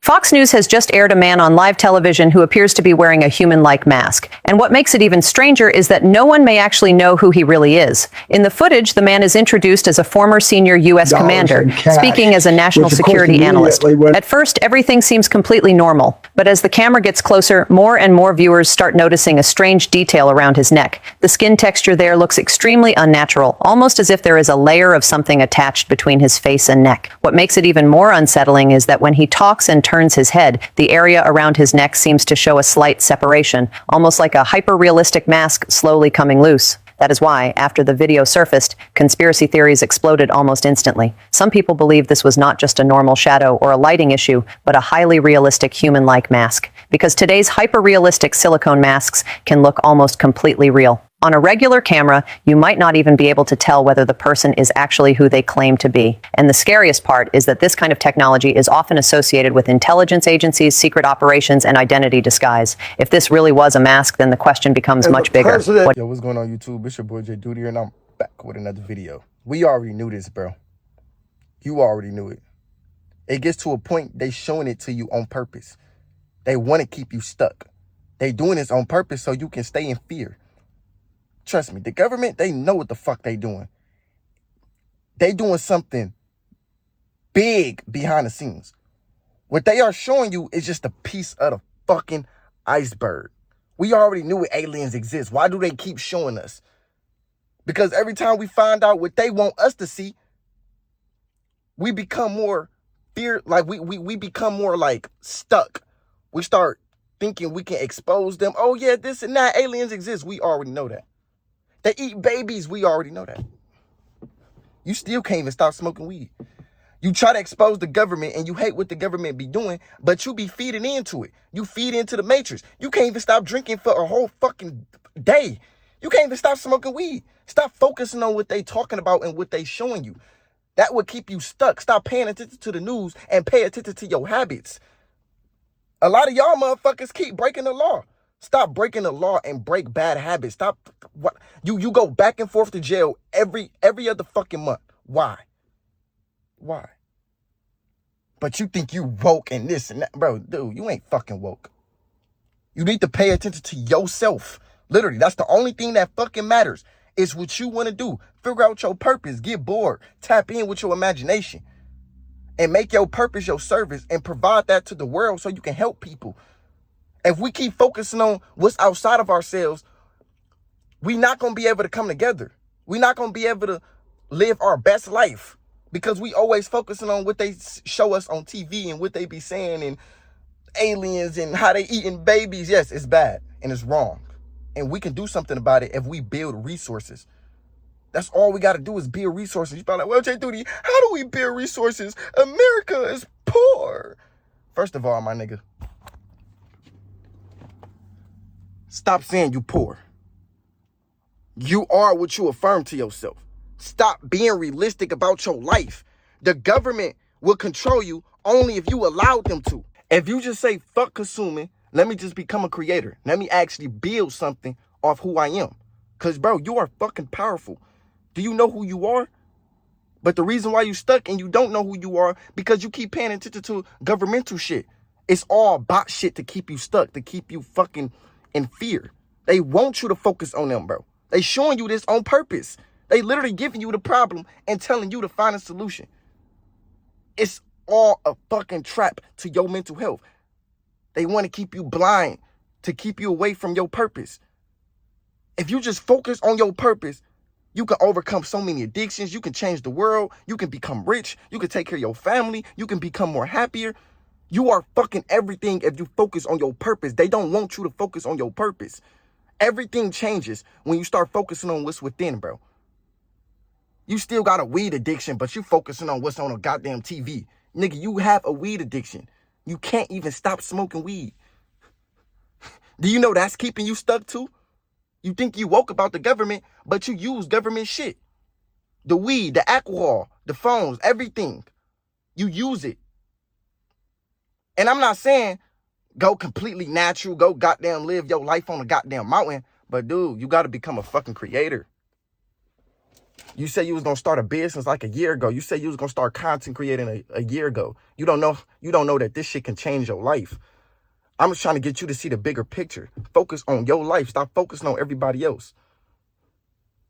Fox News has just aired a man on live television who appears to be wearing a human-like mask. And what makes it even stranger is that no one may actually know who he really is. In the footage, the man is introduced as a former senior U.S. commander, speaking as a national security analyst. At first, everything seems completely normal. But as the camera gets closer, more and more viewers start noticing a strange detail around his neck. The skin texture there looks extremely unnatural, almost as if there is a layer of something attached between his face and neck. What makes it even more unsettling is that when he talks and turns his head, the area around his neck seems to show a slight separation, almost like a hyper-realistic mask slowly coming loose. That is why, after the video surfaced, conspiracy theories exploded almost instantly. Some people believe this was not just a normal shadow or a lighting issue, but a highly realistic human-like mask. Because today's hyper-realistic silicone masks can look almost completely real. On a regular camera, you might not even be able to tell whether the person is actually who they claim to be. And the scariest part is that this kind of technology is often associated with intelligence agencies, secret operations, and identity disguise. If this really was a mask, then the question becomes much bigger. Yo, what's going on YouTube? It's your boy Jayyduty, and I'm back with another video. We already knew this, bro. You already knew it. It gets to a point they showing it to you on purpose. They want to keep you stuck. They doing this on purpose so you can stay in fear. Trust me, the government, they know what the fuck they doing. They doing something big behind the scenes. What they are showing you is just a piece of the fucking iceberg. We already knew aliens exist. Why do they keep showing us? Because every time we find out what they want us to see, we become more we become more like stuck. We start thinking we can expose them. Oh yeah, this and that, aliens exist. We already know that. They eat babies. We already know that. You still can't even stop smoking weed. You try to expose the government and you hate what the government be doing, but you be feeding into it. You feed into the matrix. You can't even stop drinking for a whole fucking day. You can't even stop smoking weed. Stop focusing on what they talking about and what they showing you. That would keep you stuck. Stop paying attention to the news and pay attention to your habits. A lot of y'all motherfuckers keep breaking the law. Stop breaking the law and break bad habits. Stop. What you go back and forth to jail every other fucking month. Why? But you think you woke and this and that. Bro, dude, you ain't fucking woke. You need to pay attention to yourself. Literally, that's the only thing that fucking matters. It's what you want to do. Figure out your purpose. Get bored. Tap in with your imagination. And make your purpose your service and provide that to the world so you can help people. If we keep focusing on what's outside of ourselves, we're not going to be able to come together. We're not going to be able to live our best life because we always focusing on what they show us on TV and what they be saying and aliens and how they eating babies. Yes, it's bad and it's wrong. And we can do something about it if we build resources. That's all we got to do is build resources. You're probably like, well, Jayyduty, how do we build resources? America is poor. First of all, my nigga, stop saying you poor. You are what you affirm to yourself. Stop being realistic about your life. The government will control you only if you allow them to. If you just say, fuck consuming, let me just become a creator. Let me actually build something off who I am. Because, bro, you are fucking powerful. Do you know who you are? But the reason why you stuck and you don't know who you are, because you keep paying attention to governmental shit. It's all bot shit to keep you stuck, to keep you fucking in fear. They want you to focus on them, bro. They showing you this on purpose. They literally giving you the problem and telling you to find a solution. It's all a fucking trap to your mental health. They want to keep you blind, to keep you away from your purpose. If you just focus on your purpose, you can overcome so many addictions. You can change the world. You can become rich. You can take care of your family. You can become more happier. You are fucking everything if you focus on your purpose. They don't want you to focus on your purpose. Everything changes when you start focusing on what's within, bro. You still got a weed addiction, but you focusing on what's on a goddamn TV. Nigga, you have a weed addiction. You can't even stop smoking weed. Do you know that's keeping you stuck too? You think you woke about the government, but you use government shit. The weed, the alcohol, the phones, everything. You use it. And I'm not saying go completely natural, go goddamn live your life on a goddamn mountain. But dude, you got to become a fucking creator. You said you was gonna start a business like a year ago. You said you was gonna start content creating a year ago. You don't know that this shit can change your life. I'm just trying to get you to see the bigger picture. Focus on your life. Stop focusing on everybody else.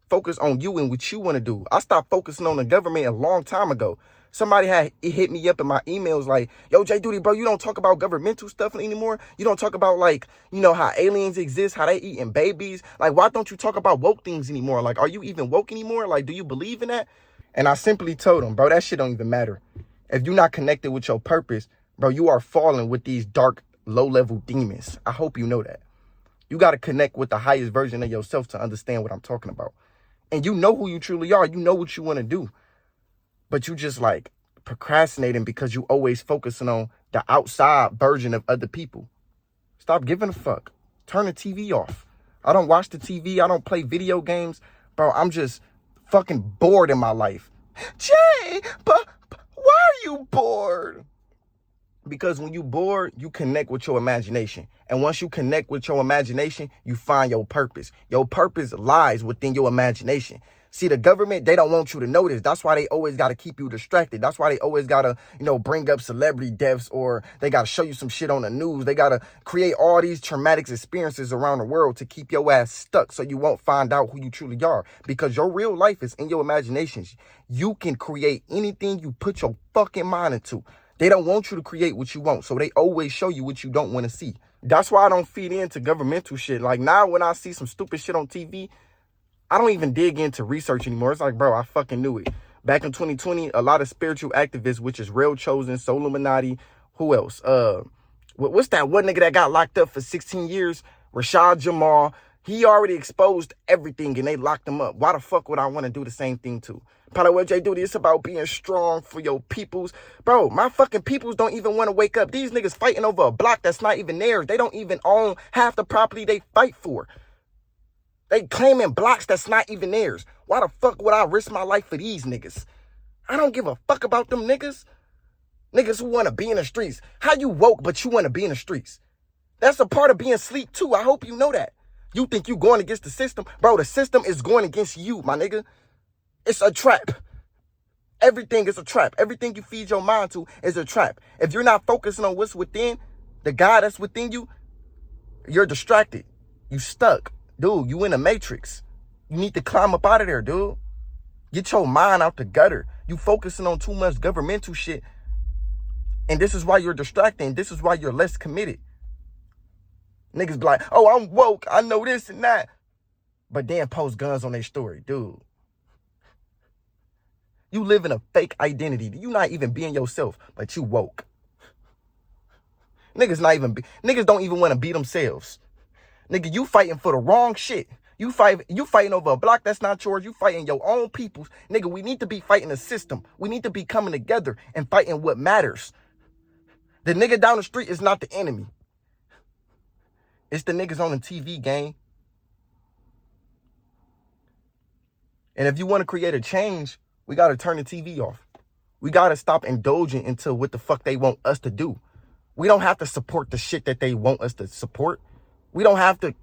Focus on you and what you want to do. I stopped focusing on the government a long time ago. Somebody had hit me up in my emails like, yo, Jayyduty, bro, you don't talk about governmental stuff anymore. You don't talk about, like, you know, how aliens exist, how they eating babies. Like, why don't you talk about woke things anymore? Like, are you even woke anymore? Like, do you believe in that? And I simply told him, bro, that shit don't even matter. If you're not connected with your purpose, bro, you are falling with these dark, low-level demons. I hope you know that. You got to connect with the highest version of yourself to understand what I'm talking about. And you know who you truly are. You know what you want to do. But you just like procrastinating because you always focusing on the outside version of other people. Stop giving a fuck. Turn the TV off. I don't watch the TV. I don't play video games. Bro, I'm just fucking bored in my life. Jay, but why are you bored? Because when you bored, you connect with your imagination. And once you connect with your imagination, you find your purpose. Your purpose lies within your imagination. See, the government, they don't want you to know this. That's why they always got to keep you distracted. That's why they always got to, bring up celebrity deaths, or they got to show you some shit on the news. They got to create all these traumatic experiences around the world to keep your ass stuck so you won't find out who you truly are. Because your real life is in your imaginations. You can create anything you put your fucking mind into. They don't want you to create what you want, so they always show you what you don't want to see. That's why I don't feed into governmental shit. Like, now when I see some stupid shit on TV, I don't even dig into research anymore. It's like, bro, I fucking knew it. Back in 2020, a lot of spiritual activists, which is Real Chosen, Soul Illuminati, who else? What's that one nigga that got locked up for 16 years? Rashad Jamal. He already exposed everything and they locked him up. Why the fuck would I want to do the same thing too? Probably what Jayyduty, it's about being strong for your peoples. Bro, my fucking peoples don't even want to wake up. These niggas fighting over a block that's not even theirs. They don't even own half the property they fight for. They claiming blocks that's not even theirs. Why the fuck would I risk my life for these niggas? I don't give a fuck about them niggas. Niggas who want to be in the streets. How you woke but you want to be in the streets? That's a part of being asleep too. I hope you know that. You think you going against the system? Bro, the system is going against you, my nigga. It's a trap. Everything is a trap. Everything you feed your mind to is a trap. If you're not focusing on what's within, the God that's within you, you're distracted. You stuck. Dude, you in a matrix. You need to climb up out of there, dude. Get your mind out the gutter. You focusing on too much governmental shit. And this is why you're distracted. And this is why you're less committed. Niggas be like, oh, I'm woke. I know this and that. But then post guns on their story. Dude. You live in a fake identity. You not even being yourself, but you woke. Niggas don't even want to be themselves. Nigga, you fighting for the wrong shit. You fighting over a block that's not yours. You fighting your own peoples. Nigga, we need to be fighting the system. We need to be coming together and fighting what matters. The nigga down the street is not the enemy. It's the niggas on the TV, gang. And if you want to create a change, we got to turn the TV off. We got to stop indulging into what the fuck they want us to do. We don't have to support the shit that they want us to support. We don't have to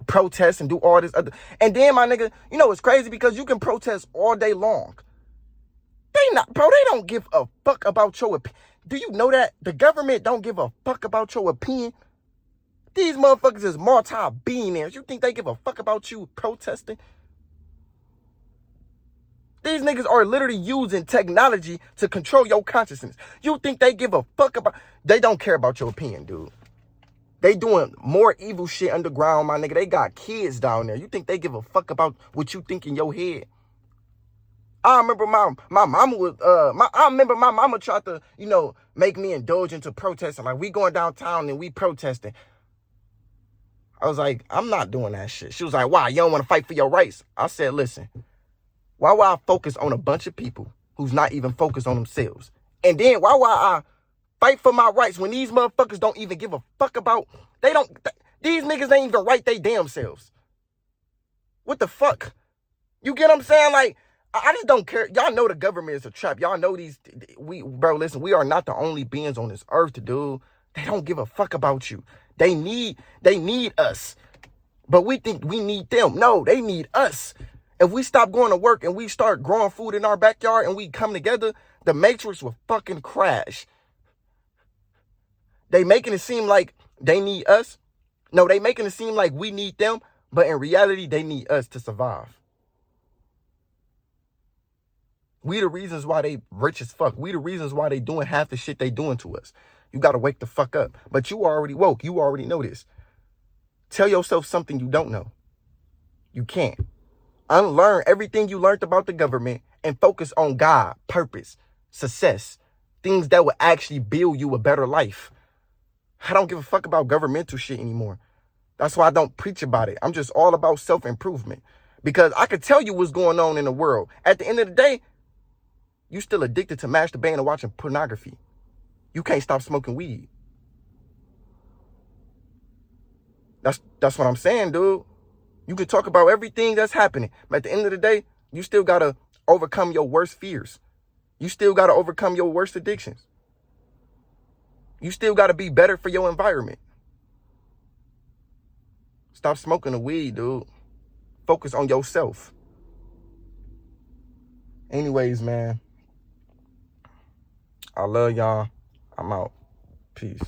protest and do all this other. And then, my nigga, you know, it's crazy because you can protest all day long. They don't give a fuck about your opinion. Do you know that? The government don't give a fuck about your opinion. These motherfuckers is multi-billionaires. You think they give a fuck about you protesting? These niggas are literally using technology to control your consciousness. You think they give a fuck about... They don't care about your opinion, dude. They doing more evil shit underground, my nigga. They got kids down there. You think they give a fuck about what you think in your head? I remember my mama was... I remember my mama tried to, make me indulge into protesting. Like, we going downtown and we protesting. I was like, I'm not doing that shit. She was like, why? You don't want to fight for your rights? I said, listen, why would I focus on a bunch of people who's not even focused on themselves? And then why would I fight for my rights when these motherfuckers don't even give a fuck about... These niggas ain't even right they damn selves. What the fuck? You get what I'm saying? Like, I just don't care. Y'all know the government is a trap. Y'all know listen, we are not the only beings on this earth, dude. They don't give a fuck about you. They need us. But we think we need them. No, they need us. If we stop going to work and we start growing food in our backyard and we come together, the Matrix will fucking crash. They making it seem like they need us. No, they making it seem like we need them, but in reality, they need us to survive. We the reasons why they rich as fuck. We the reasons why they doing half the shit they doing to us. You got to wake the fuck up. But you already woke. You already know this. Tell yourself something you don't know. You can't. Unlearn everything you learned about the government and focus on God, purpose, success, things that will actually build you a better life. I don't give a fuck about governmental shit anymore. That's why I don't preach about it. I'm just all about self-improvement. Because I could tell you what's going on in the world. At the end of the day, you still addicted to masturbating and watching pornography. You can't stop smoking weed. That's what I'm saying, dude. You could talk about everything that's happening, but at the end of the day, you still got to overcome your worst fears. You still got to overcome your worst addictions. You still got to be better for your environment. Stop smoking the weed, dude. Focus on yourself. Anyways, man, I love y'all. I'm out. Peace.